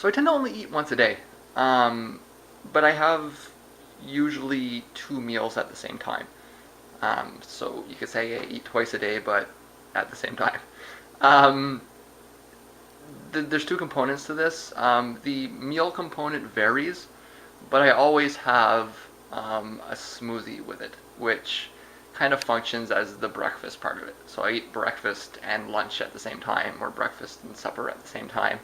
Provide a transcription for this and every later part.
So I tend to only eat once a day, but I have usually 2 meals at the same time. So you could say I eat twice a day, but at the same time. Um, there's two components to this. The meal component varies, but I always have a smoothie with it, which kind of functions as the breakfast part of it. So I eat breakfast and lunch at the same time, or breakfast and supper at the same time.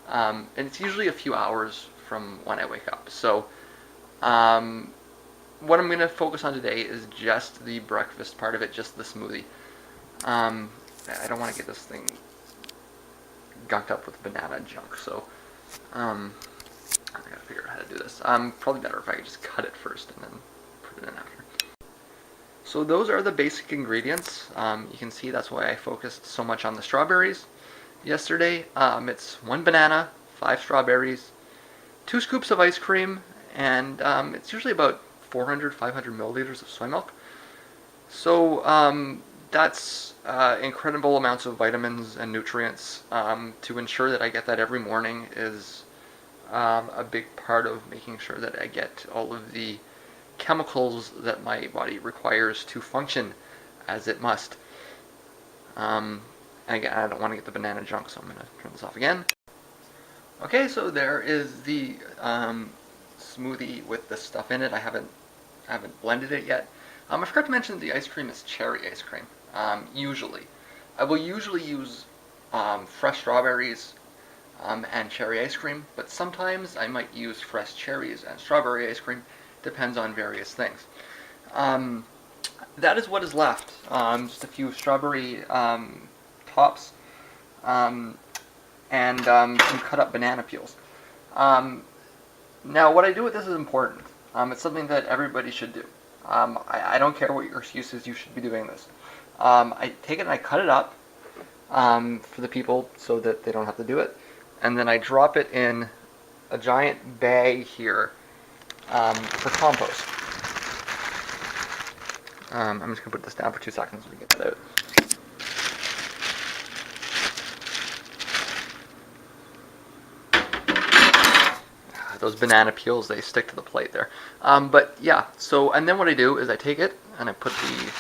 And it's usually a few hours from when I wake up. So um, what I'm going to focus on today is just the breakfast part of it, just the smoothie. Um, I don't want to get this thing gunked up with banana junk, so I gotta figure out how to do this. Probably better if I could just cut it first and then put it in after. So those are the basic ingredients. You can see that's why I focused so much on the strawberries yesterday. It's 1 banana, 5 strawberries, 2 scoops of ice cream, and it's usually about 500 milliliters of soy milk. So that's incredible amounts of vitamins and nutrients. To ensure that I get that every morning is a big part of making sure that I get all of the chemicals that my body requires to function as it must. And again, I don't want to get the banana junk, so I'm going to turn this off again. Okay, so there is the smoothie with the stuff in it. I haven't blended it yet. I forgot to mention the ice cream is cherry ice cream. Usually, I will usually use fresh strawberries and cherry ice cream, but sometimes I might use fresh cherries and strawberry ice cream. Depends on various things. That is what is left. Just a few strawberry tops and some cut up banana peels. Now, what I do with this is important. It's something that everybody should do. I don't care what your excuse is, you should be doing this. I take it and I cut it up for the people so that they don't have to do it. And then I drop it in a giant bag here for compost. I'm just going to put this down for 2 seconds so we get that out. Those banana peels, they stick to the plate there. But yeah, so, and then what I do is I take it and I put the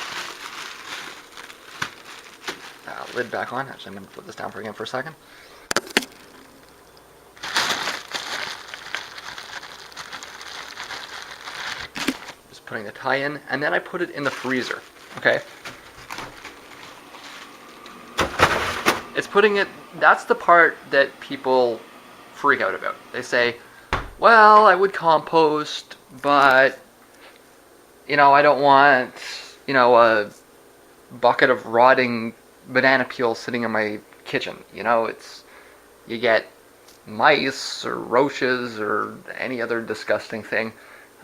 lid back on. Actually, I'm going to put this down for a second. Just putting the tie in, and then I put it in the freezer, okay? It's putting it, that's the part that people freak out about. They say, well, I would compost, but, I don't want, a bucket of rotting banana peels sitting in my kitchen. You get mice or roaches or any other disgusting thing,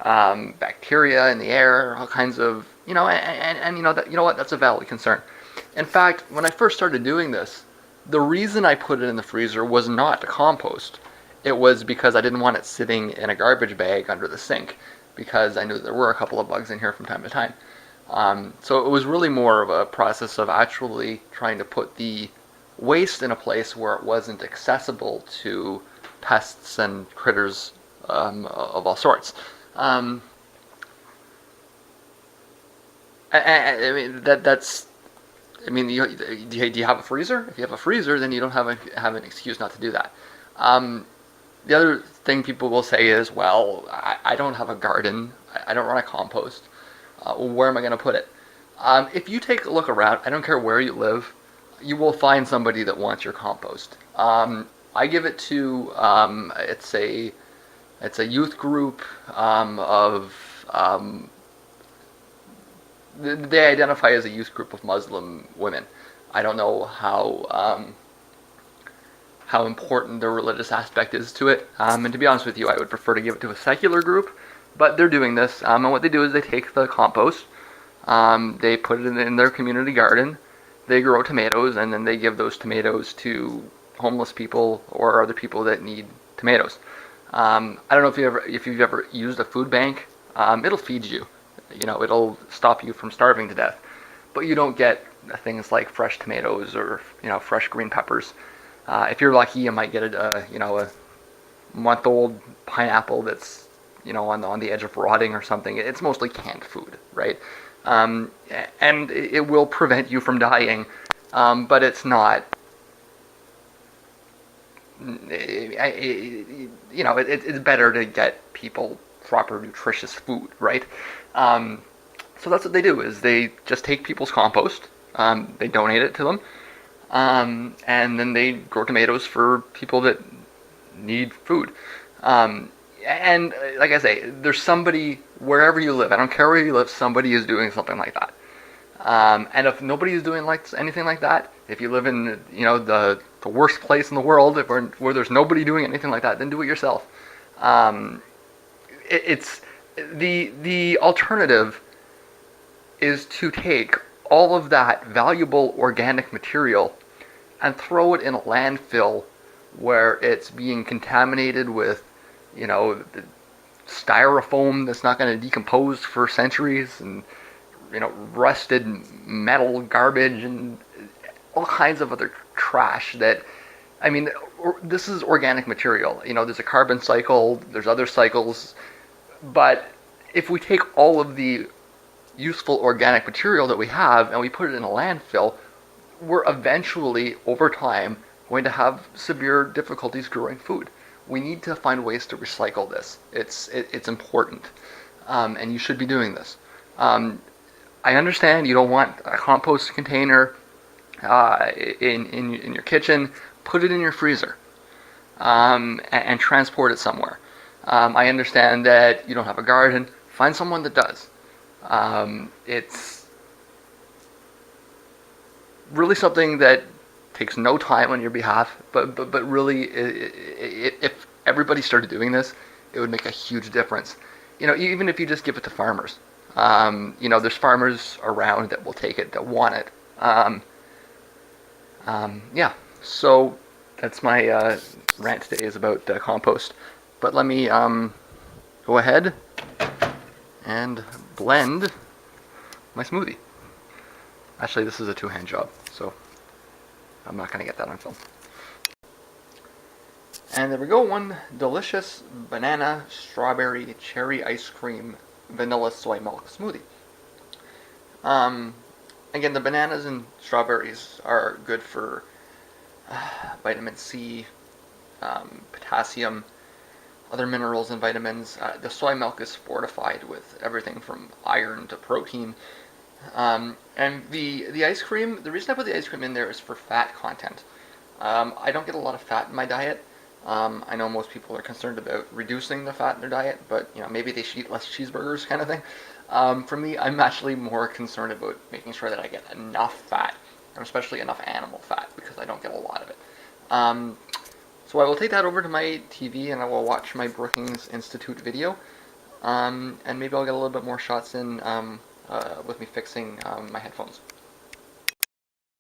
bacteria in the air, all kinds of, that's a valid concern. In fact, when I first started doing this, the reason I put it in the freezer was not to compost. It was because I didn't want it sitting in a garbage bag under the sink, because I knew there were a couple of bugs in here from time to time. So it was really more of a process of actually trying to put the waste in a place where it wasn't accessible to pests and critters of all sorts. I mean, that's. I mean, do you have a freezer? If you have a freezer, then you don't have an excuse not to do that. The other thing people will say is, well, I don't have a garden. I don't run a compost. Where am I going to put it? If you take a look around, I don't care where you live, you will find somebody that wants your compost. I give it to, it's a youth group they identify as a youth group of Muslim women. I don't know how important the religious aspect is to it. And to be honest with you, I would prefer to give it to a secular group, but they're doing this. And what they do is they take the compost, they put it in their community garden, they grow tomatoes, and then they give those tomatoes to homeless people or other people that need tomatoes. I don't know if you've ever used a food bank. It'll feed you. It'll stop you from starving to death. But you don't get things like fresh tomatoes or fresh green peppers. If you're lucky, you might get a month-old pineapple that's on the edge of rotting or something. It's mostly canned food, right? Um, and it will prevent you from dying, but it's not. It's better to get people proper nutritious food, right? Um, so that's what they do is they just take people's compost, they donate it to them, and then they grow tomatoes for people that need food. Um, and like I say, there's somebody wherever you live. I don't care where you live. Somebody is doing something like that. And if nobody is doing anything like that, if you live in the worst place in the world, where there's nobody doing anything like that, then do it yourself. Um, it's the alternative is to take all of that valuable organic material and throw it in a landfill where it's being contaminated with, the styrofoam that's not going to decompose for centuries, and rusted metal garbage and all kinds of other trash that, I mean, this is organic material. There's a carbon cycle, there's other cycles, but if we take all of the useful organic material that we have and we put it in a landfill, we're eventually, over time, going to have severe difficulties growing food. We need to find ways to recycle this. It's important, and you should be doing this. I understand you don't want a compost container in your kitchen. Put it in your freezer, and transport it somewhere. I understand that you don't have a garden. Find someone that does. It's really something that takes no time on your behalf, but really, if everybody started doing this, it would make a huge difference. Even if you just give it to farmers. There's farmers around that will take it, that want it. Yeah, so that's my rant today is about compost. But let me go ahead and blend my smoothie. Actually, this is a two-hand job, so I'm not going to get that on film. And there we go, one delicious banana, strawberry, cherry ice cream, vanilla soy milk smoothie. Again, the bananas and strawberries are good for vitamin C, potassium, other minerals and vitamins. The soy milk is fortified with everything from iron to protein. And the ice cream, the reason I put the ice cream in there is for fat content. I don't get a lot of fat in my diet. I know most people are concerned about reducing the fat in their diet, but maybe they should eat less cheeseburgers, kind of thing. For me, I'm actually more concerned about making sure that I get enough fat, and especially enough animal fat, because I don't get a lot of it. So I will take that over to my TV and I will watch my Brookings Institute video, and maybe I'll get a little bit more shots in with me fixing my headphones.